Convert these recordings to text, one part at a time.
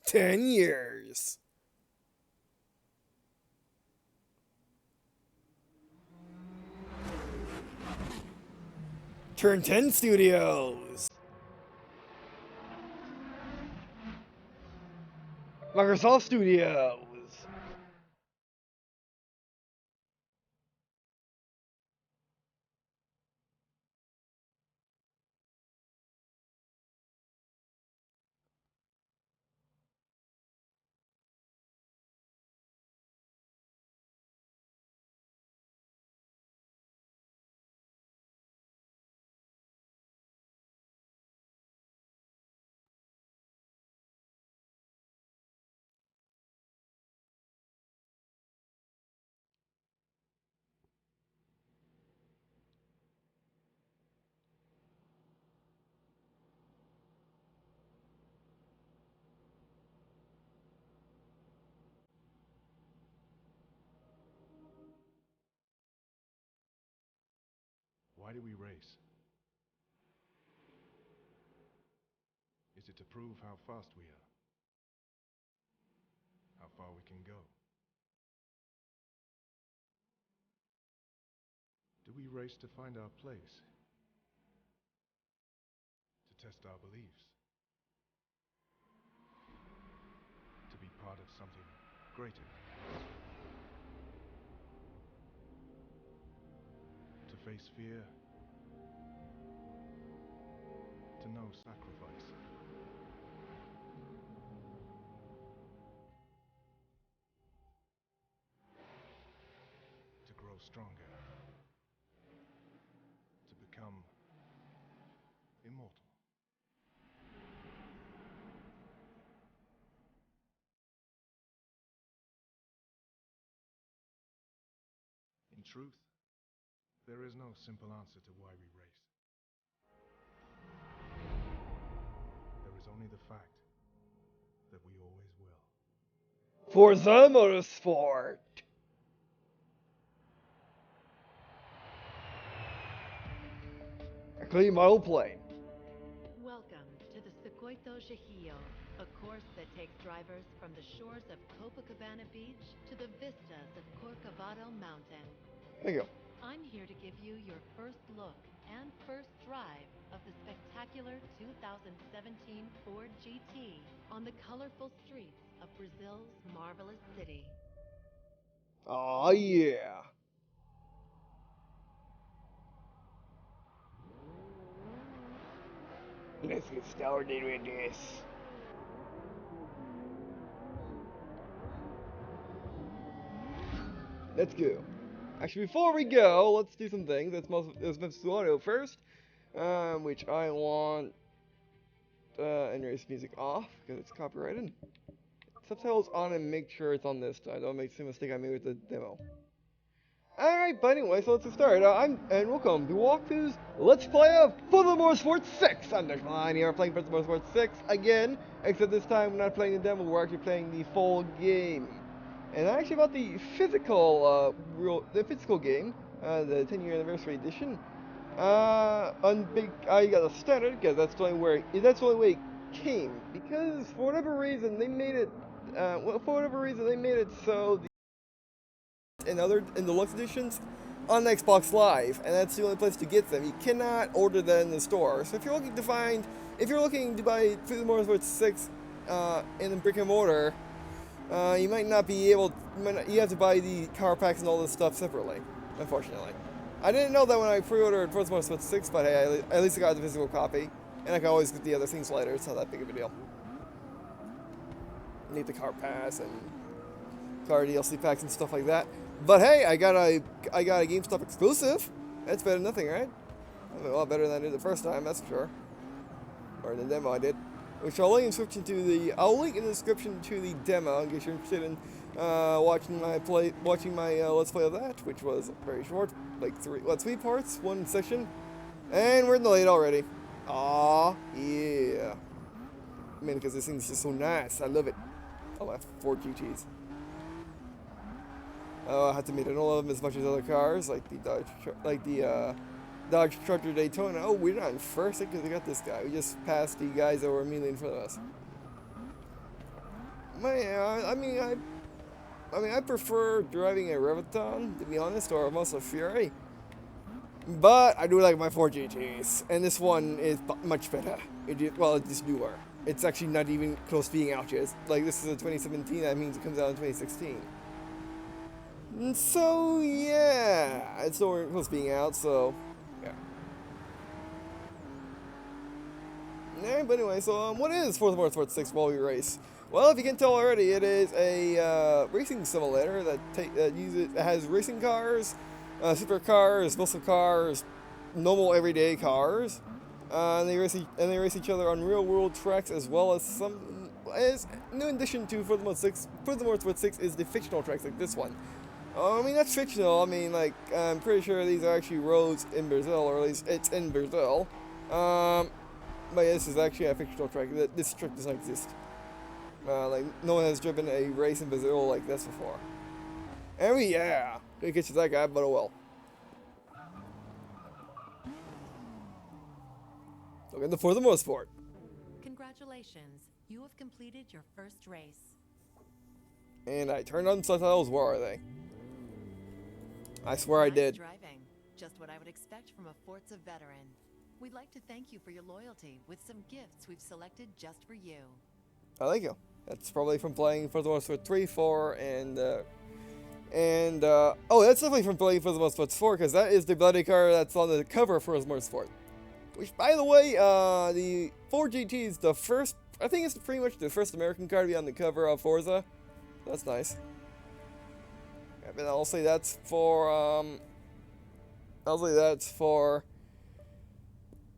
10 years. Turn 10 Studios. Microsoft Studios. Why do we race? Is it to prove how fast we are? How far we can go? Do we race to find our place? To test our beliefs? To be part of something greater? To face fear? To know sacrifice? To grow stronger? To become immortal? In truth, there is no simple answer to why we race. There is only the fact that we always will. Forza Motorsport. A clean model plane. Welcome to the Circuito Gijillo, a course that takes drivers from the shores of Copacabana Beach to the vistas of Corcovado Mountain. There you go. I'm here to give you your first look and first drive of the spectacular 2017 Ford GT on the colorful streets of Brazil's marvelous city. Oh yeah. Let's get started with this. Let's go. Actually, before we go, let's do some things. Let's move to audio first, which I want NRS music off because it's copyrighted. Subtitles on and make sure it's on this time. Don't make the same mistake I made with the demo. Alright, but anyway, so let's get started. And welcome to Walkthrough's Let's Play of Forza Motorsport 6. I'm Nick Line here, playing Forza Motorsport 6 again, except this time we're not playing the demo, we're actually playing the full game. And actually about the physical, game, the 10-year anniversary edition. I got a standard because that's the only way it came. Because for whatever reason they made it, so in deluxe editions on Xbox Live, and that's the only place to get them. You cannot order that in the store. So if you're looking to buy Forza Motorsport 6 in the brick and mortar, you might not be able. You have to buy the car packs and all this stuff separately, unfortunately. I didn't know that when I pre-ordered Forza Motorsport 6, but hey, at least I got the physical copy, and I can always get the other things later. It's not that big of a deal. Need the car pass and car DLC packs and stuff like that. But hey, I got a GameStop exclusive. That's better than nothing, right? A lot better than I did the first time, that's for sure. Or the demo I did. Which I'll link in the description to the demo in case you're interested in watching my let's play of that, which was very short, like three parts, one section, and we're in the late already. Aw, yeah. I mean, because this thing's just so nice, I love it. I love Ford GTs. I have to admit, I don't love them as much as other cars, like the Dodge Charger Daytona. Oh, we're not in first because we got this guy. We just passed the guys that were immediately in front of us. I prefer driving a Reviton, to be honest, or a Muscle Fury. But I do like my 4GTs, and this one is much better. It's newer. It's actually not even close to being out yet. Like, this is a 2017, that means it comes out in 2016. And so, yeah, it's nowhere close to being out, so, yeah. Yeah, but anyway, so, what is Forza Motorsport 6 while we race? Well, if you can tell already, it is a racing simulator that has racing cars, supercars, muscle cars, normal everyday cars, and they race each other on real world tracks as well as some. As new addition to Forza Motorsport 6, Forza Motorsport 6 is the fictional tracks like this one. I mean, that's fictional. I mean, like, I'm pretty sure these are actually roads in Brazil, or at least it's in Brazil. But yeah, this is actually a fictional track. This track does not exist. Like, no one has driven a race in Brazil like this before. And yeah, gonna catch that guy, but oh well. Looking for the Motorsport. Congratulations, you have completed your first race. And I turned on subtitles. Where are they? I swear I did. Driving, just what I would expect from a Forza veteran. We'd like to thank you for your loyalty with some gifts we've selected just for you. I thank you. That's probably from playing Forza Motorsport 3, 4, and oh, that's definitely from playing Forza Motorsport 4, because that is the bloody car that's on the cover of Forza Motorsport. Which, by the way, the 4GT is the first, I think it's pretty much the first American car to be on the cover of Forza. That's nice. Yeah, but I'll say that's for,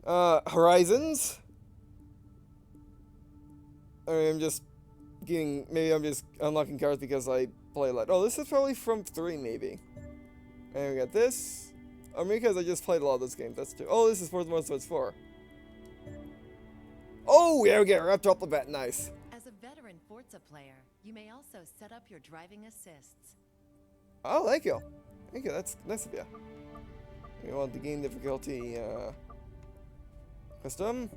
Horizons. I mean, maybe I'm just unlocking cars because I play a lot. Oh, this is probably from 3, maybe. And we got this. Oh, because I just played a lot of those games, that's 2. Oh, this is Forza Motorsport 4. Oh, yeah, we get wrapped up a bit, nice. As a veteran Forza player, you may also set up your driving assists. Oh, thank you. Thank you, that's nice of you. We want the game difficulty, custom.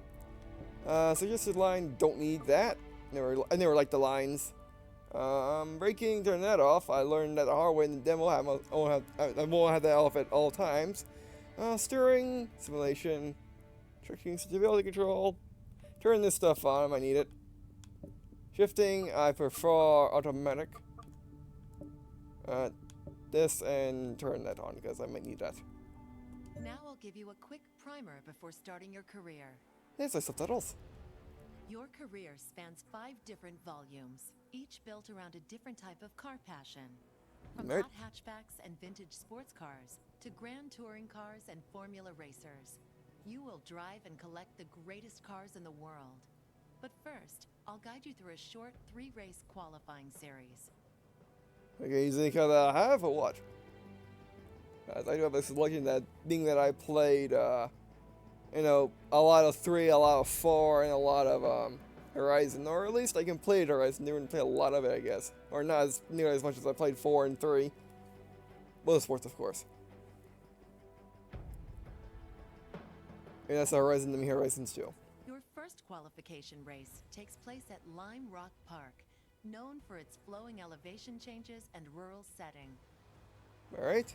Suggested line, don't need that. I never liked the lines. Braking, turn that off. I learned that the hard way in the demo. I won't have that off at all times. Steering, simulation, tracking, stability control. Turn this stuff on, I might need it. Shifting, I prefer automatic. This, and turn that on because I might need that. Now I'll give you a quick primer before starting your career. Yes, I subtitles. Your career spans 5 different volumes, each built around a different type of car passion. From hot hatchbacks and vintage sports cars to grand touring cars and formula racers, you will drive and collect the greatest cars in the world. But first, I'll guide you through a short 3-race qualifying series. Okay, is any car that I have or what? I do have a selection that being that I played, you know, a lot of 3, a lot of 4, and a lot of Horizon, or at least I can play Horizon. Didn't play a lot of it, I guess, or not as nearly as much as I played 4 and 3. Motorsports, of course. And that's Horizon to me, Horizons 2. Your first qualification race takes place at Lime Rock Park, known for its flowing elevation changes and rural setting. Alright.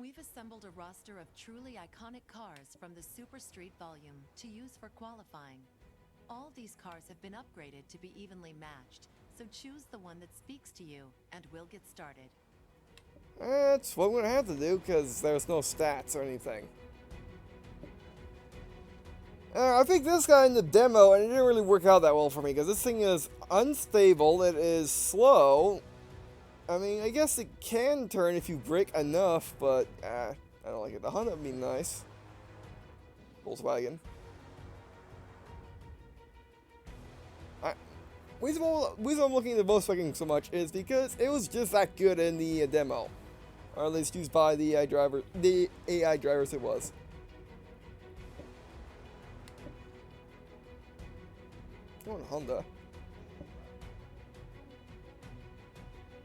We've assembled a roster of truly iconic cars from the Super Street volume to use for qualifying. All these cars have been upgraded to be evenly matched, so choose the one that speaks to you, and we'll get started. That's what I'm going to have to do, because there's no stats or anything. I think this guy in the demo, and it didn't really work out that well for me, because this thing is unstable, it is slow. I mean, I guess it can turn if you brake enough, but I don't like it. The Honda would be nice. Volkswagen. The reason I'm looking at the Volkswagen so much is because it was just that good in the demo. Or at least used by the AI drivers it was. Going Honda.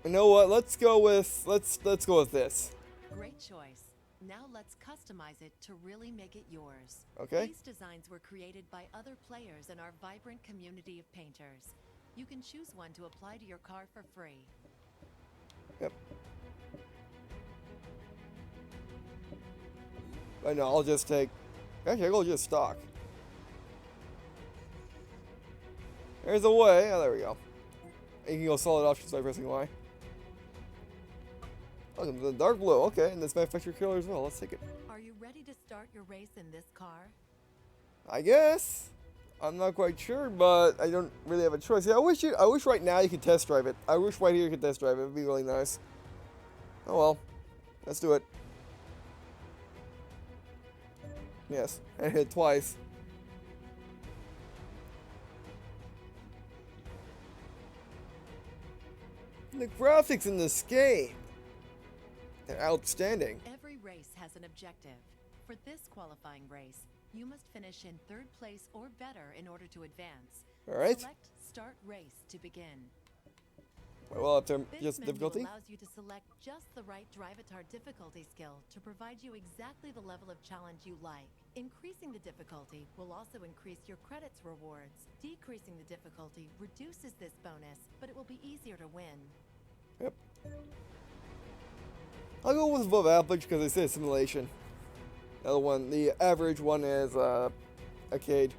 You know what? Let's go with this. Great choice. Now let's customize it to really make it yours. Okay. These designs were created by other players in our vibrant community of painters. You can choose one to apply to your car for free. Yep. I know, I'll just take... Actually, I'll just stock. There's a way. Oh, there we go. You can go solid options by pressing Y. Oh, the dark blue. Okay, and this manufacturer killer as well. Let's take it. Are you ready to start your race in this car? I guess. I'm not quite sure, but I don't really have a choice. Yeah, I wish right now you could test drive it. I wish right here you could test drive it. It'd be really nice. Oh well. Let's do it. Yes, I hit twice. The graphics in this game, they're outstanding. Every race has an objective. For this qualifying race, you must finish in 3rd place or better in order to advance. Alright. Select Start Race to begin. Well, after This just menu difficulty. allows you to select just the right Drivatar difficulty skill to provide you exactly the level of challenge you like. Increasing the difficulty will also increase your credits rewards. Decreasing the difficulty reduces this bonus, but it will be easier to win. Yep. I'll go with above average because they say simulation. The other one, the average one is arcade.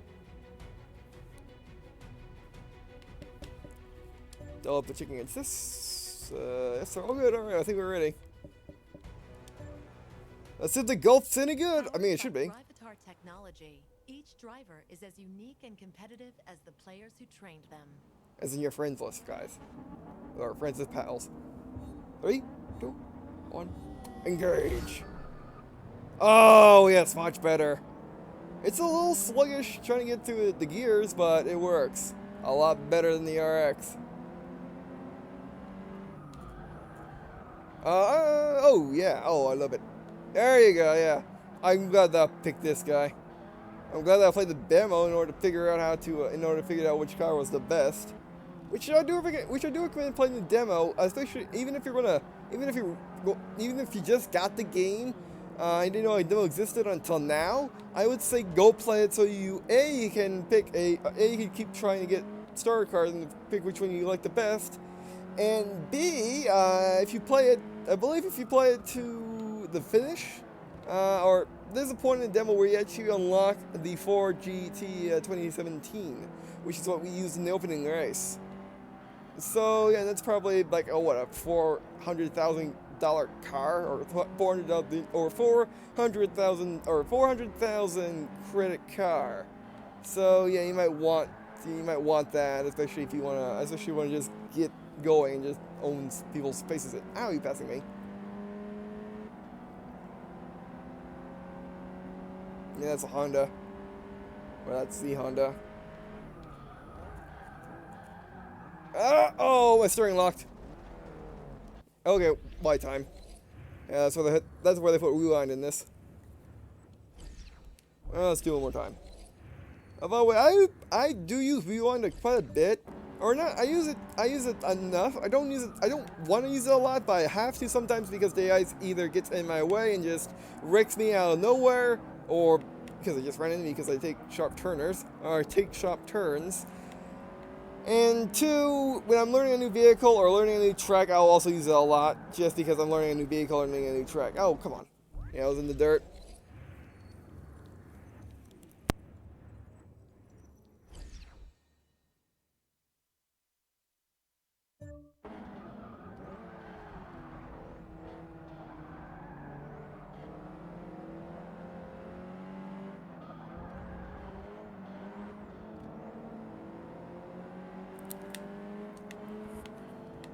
Develop the chicken against this. Yes, all good. Alright, I think we're ready. Let's see if the Gulf's any good. I mean, it should be. Drivatar technology. Each driver is as unique and competitive as the players who trained them. As in your friends list, guys. Or friends as pals. 3, 2, 1. Engage. Oh, yes, much better. It's a little sluggish trying to get to the gears, but it works. A lot better than the RX. Oh, yeah. Oh, I love it. There you go, yeah. I'm glad that I picked this guy. I'm glad that I played the demo in order to figure out how to, in order to figure out which car was the best. Which I do recommend playing the demo, especially even if you just got the game, and didn't know a demo existed until now. I would say go play it so you can keep trying to get starter cars and pick which one you like the best, and B, if you play it, I believe if you play it to the finish, or there's a point in the demo where you actually unlock the Ford GT 2017, which is what we used in the opening race. So yeah, that's probably like a $400,000 car, or 400,000 or 400,000 credit car. So yeah, you might want that, especially if you wanna just get going and just own people's spaces. Ow, you passing me? Yeah, that's a Honda. Well, that's the Honda. Oh, my steering locked. Okay, my time. Yeah, that's where they put rewind in this. Well, let's do it one more time. By the way, I do use rewind quite a bit, or not. I use it enough. I don't want to use it a lot, but I have to sometimes because the ice either gets in my way and just wrecks me out of nowhere, or because I just ran into me because I take sharp turns. And 2, when I'm learning a new vehicle or learning a new track, I'll also use it a lot, just because I'm learning a new vehicle or learning a new track. Oh, come on. Yeah, I was in the dirt.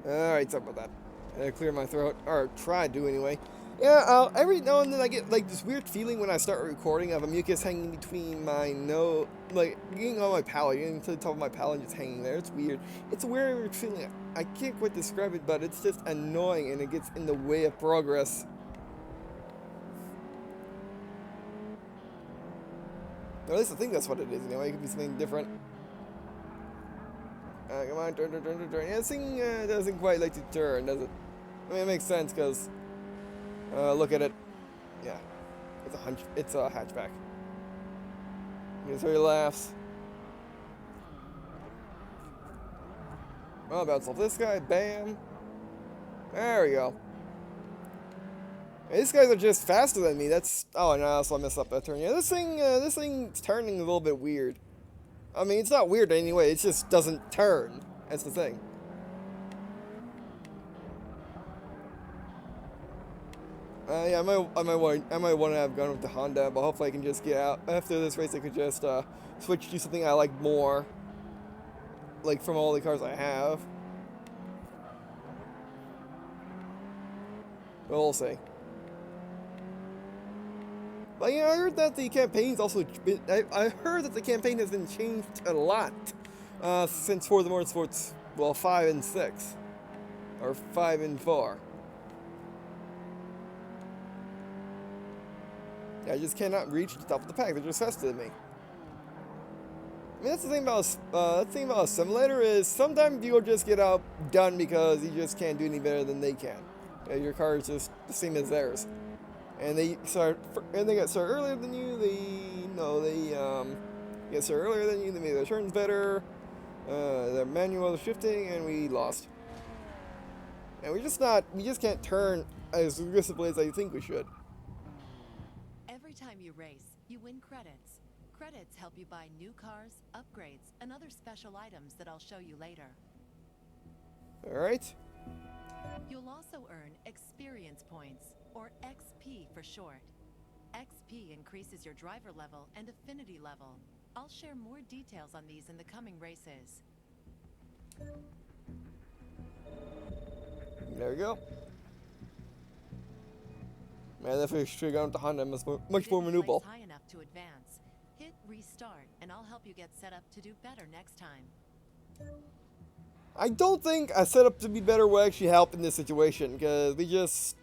Alright, sorry about that. I had to clear my throat, or try to anyway. Yeah, every now and then I get like this weird feeling when I start recording of a mucus hanging between my nose, like getting on my palate, getting to the top of my palate and just hanging there. It's weird. It's a weird feeling. I can't quite describe it, but it's just annoying and it gets in the way of progress. Or at least I think that's what it is anyway. It could be something different. Come on, turn. Yeah, this thing doesn't quite like to turn, does it? I mean, it makes sense because, look at it. Yeah, it's a hatchback. You can hear he laughs. I'll bounce off this guy. Bam. There we go. Hey, these guys are just faster than me. That's... Oh, and I also messed up that turn. Yeah, this thing's turning a little bit weird. I mean, it's not weird anyway. It just doesn't turn. That's the thing. Yeah, I might want to have gone with the Honda, but hopefully I can just get out after this race. I could just switch to something I like more, like from all the cars I have. But we'll see. But yeah, I heard that the campaign's also been, I heard that the campaign has been changed a lot since Forza Motorsport's, well, 5 and 6, or 5 and 4. I just cannot reach the top of the pack. They're just faster than me. I mean, that's the thing about a simulator is sometimes you'll just get outdone because you just can't do any better than they can. Your car is just the same as theirs, and they get started earlier than you. They get started earlier than you. They make their turns better. Their manual is shifting, and we lost. And we just can't turn as aggressively as I think we should. Every time you race, you win credits. Credits help you buy new cars, upgrades, and other special items that I'll show you later. Alright. You'll also earn experience points, or XP for short. XP increases your driver level and affinity level. I'll share more details on these in the coming races. There we go. Man, if we should have gone with the Honda, much more maneuverable. High enough to advance. Hit restart, and I'll help you get set up to do better next time. I don't think a setup to be better will actually help in this situation, because we just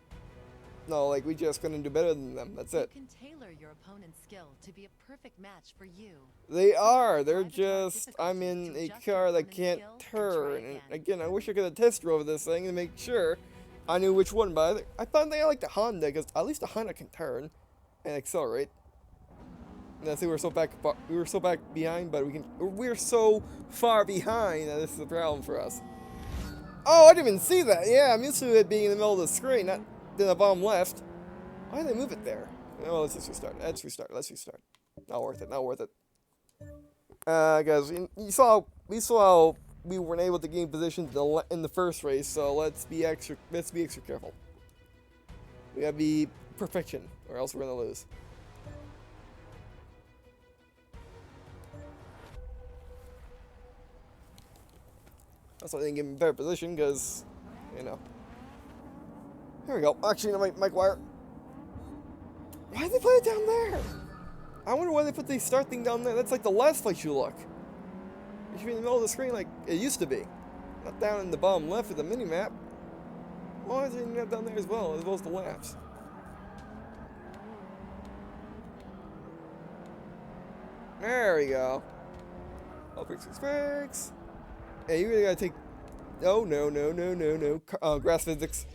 couldn't do better than them. That's it. You can tailor your opponent's skill to be a perfect match for you. They are. They're just... I'm in a car that can't turn. And again, I wish I could have test drove this thing and make sure I knew which one, but I thought I liked the Honda, because at least the Honda can turn and accelerate. And I see we were so back behind, but we're so far behind that this is a problem for us. Oh, I didn't even see that. Yeah, I'm used to it being in the middle of the screen, not in the bottom left. Why did they move it there? Oh, let's just restart. Let's restart. Not worth it. Guys, we saw how we weren't able to gain position in the first race, so let's be extra careful. We gotta be perfection, or else we're gonna lose. That's why I didn't give him a better position, because, you know. Here we go. Actually, no, Mike Wire. Why did they put it down there? I wonder why they put the start thing down there. That's like the last place you look. It should be in the middle of the screen like it used to be. Not down in the bottom left of the mini-map. Why is it down there as well as the laps? There we go. Oh, brakes. Hey, you really gotta take... Oh, no. Grass physics.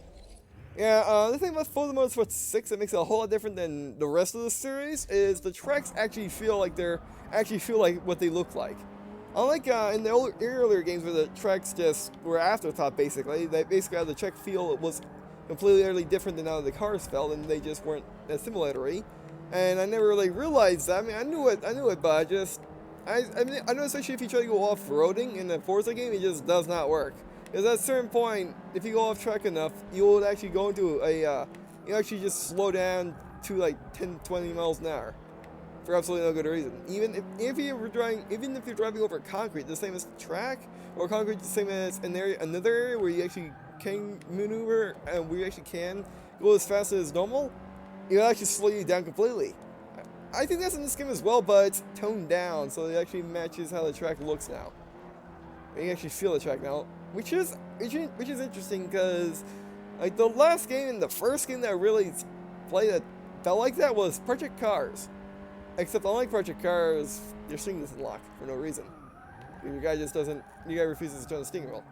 Yeah, the thing about Forza Motorsport 6 that makes it a whole lot different than the rest of the series is the tracks actually feel like what they look like. Unlike in the earlier games where the tracks just were afterthought, basically, how the track feel was completely utterly different than how the cars felt, and they just weren't as simulatory. And I never really realized that. I mean, I knew it, but I know, especially if you try to go off-roading in a Forza game, it just does not work. Because at a certain point, if you go off track enough, you will actually go into you actually just slow down to like 10, 20 miles an hour. For absolutely no good reason. Even if you're driving over concrete, the same as the track, or concrete the same as another area where you actually can maneuver, and where you actually can go as fast as normal, it'll actually slow you down completely. I think that's in this game as well, but it's toned down, so it actually matches how the track looks now. You can actually feel the track now, which is interesting, because like the last game and the first game that I really played that felt like that was Project Cars. Except unlike Project Cars, your steering doesn't lock for no reason. Your guy refuses to turn the steering wheel.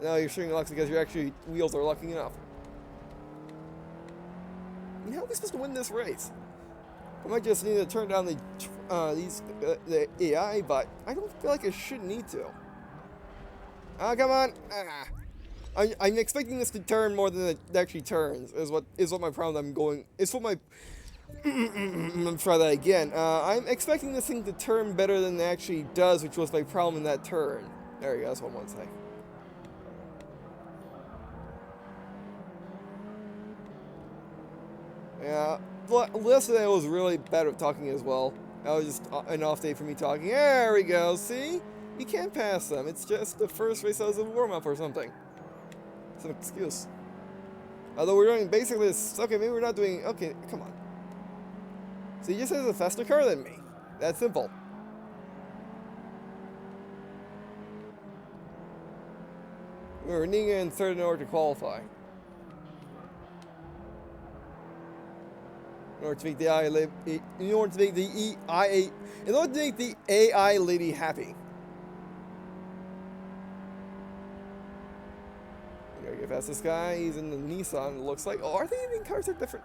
Now your steering locks because your wheels are locking up. How are we supposed to win this race? I might just need to turn down the AI, but I don't feel like I should need to. Oh, come on. Ah. I'm expecting this to turn more than it actually turns. Is what my problem. I'm going. It's what my. Let's try that again. I'm expecting this thing to turn better than it actually does, which was my problem in that turn. There you go. That's what I want to say. Yeah. Yesterday I was really bad at talking as well. That was just an off day for me talking. There we go. See? You can't pass them. It's just the first race as a warm-up or something. It's an excuse. Although we're doing basically this. Okay, maybe we're not doing. Okay, come on. So he just has a faster car than me. That's simple. We're needing in third in order to qualify. In order to make the AI lady happy. We gotta get past this guy. He's in the Nissan. It looks like. Oh, are they even cars are different?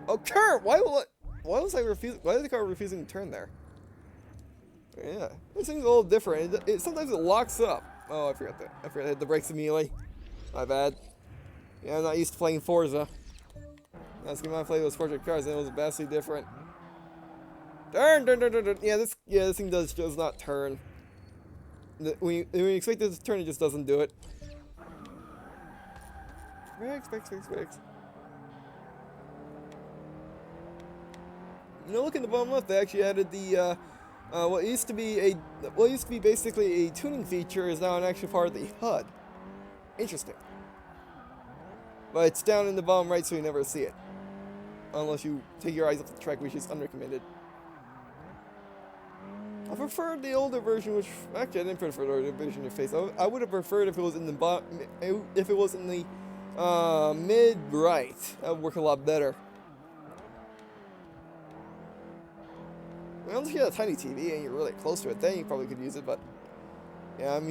Oh, Kurt! Why was I refusing? Why is the car refusing to turn there? Yeah, this thing's a little different. Sometimes it locks up. Oh, I forgot that. I forgot to hit the brakes immediately. My bad. Yeah, I'm not used to playing Forza. Last game I played was Forza Cars, and it was vastly different. Turn. Yeah, this thing does not turn. When you expect it to turn, it just doesn't do it. Brakes. You know, look in the bottom left. They actually added the what used to be basically a tuning feature is now an actual part of the HUD. Interesting. But it's down in the bottom right, so you never see it, unless you take your eyes off the track, which is undercommitted. I preferred the older version, which actually I didn't prefer the older version of Face. I would have preferred if it was in the mid right. That would work a lot better. Unless you had a tiny TV and you're really close to it, then you probably could use it, but yeah, I'm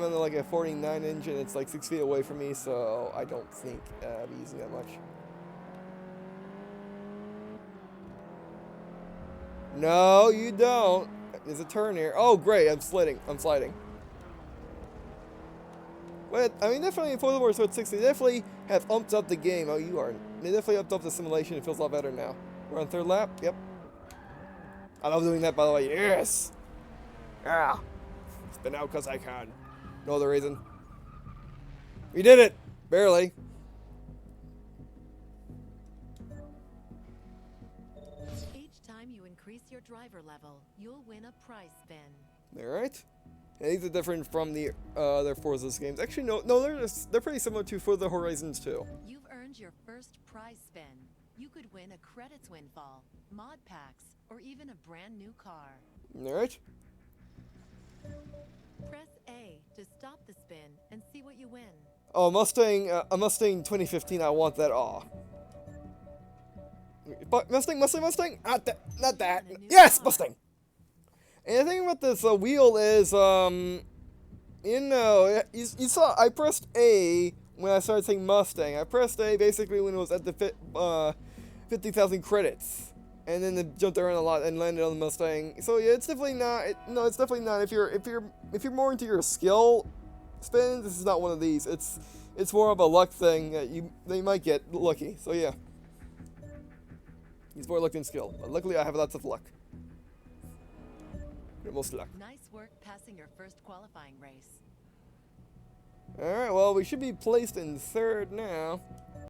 on like a 49 inch and it's like 6 feet away from me, so I don't think I'll be using that much. No, you don't. There's a turn here. Oh, great, I'm sliding. But, I mean, definitely in Forza Motorsport 6, they definitely have umped up the game. Oh, you are. They definitely upped up the simulation. It feels a lot better now. We're on third lap. Yep. I love doing that, by the way. Yes! Yeah. Spin out because I can. No other reason. We did it! Barely. Each time you increase your driver level, you'll win a prize spin. Alright. Yeah, these are different from the other Forza's games. Actually, no, they're pretty similar to Forza Horizons 2. You've earned your first prize spin. You could win a credits windfall, mod packs, or even a brand new car. Alright. Press A to stop the spin and see what you win. Oh, a Mustang 2015, I want that. Aw. Mustang! Not that. Yes, Mustang! And the thing about this wheel is, you saw, I pressed A when I started saying Mustang. I pressed A basically when it was at the 50,000 credits. And then it jumped around a lot and landed on the Mustang. So yeah, it's definitely not. It's definitely not. If you're more into your skill spins, this is not one of these. It's more of a luck thing that you might get lucky. So yeah, it's more luck than skill. But luckily, I have lots of luck. Most luck. Nice work passing your first qualifying race. All right. Well, we should be placed in third now.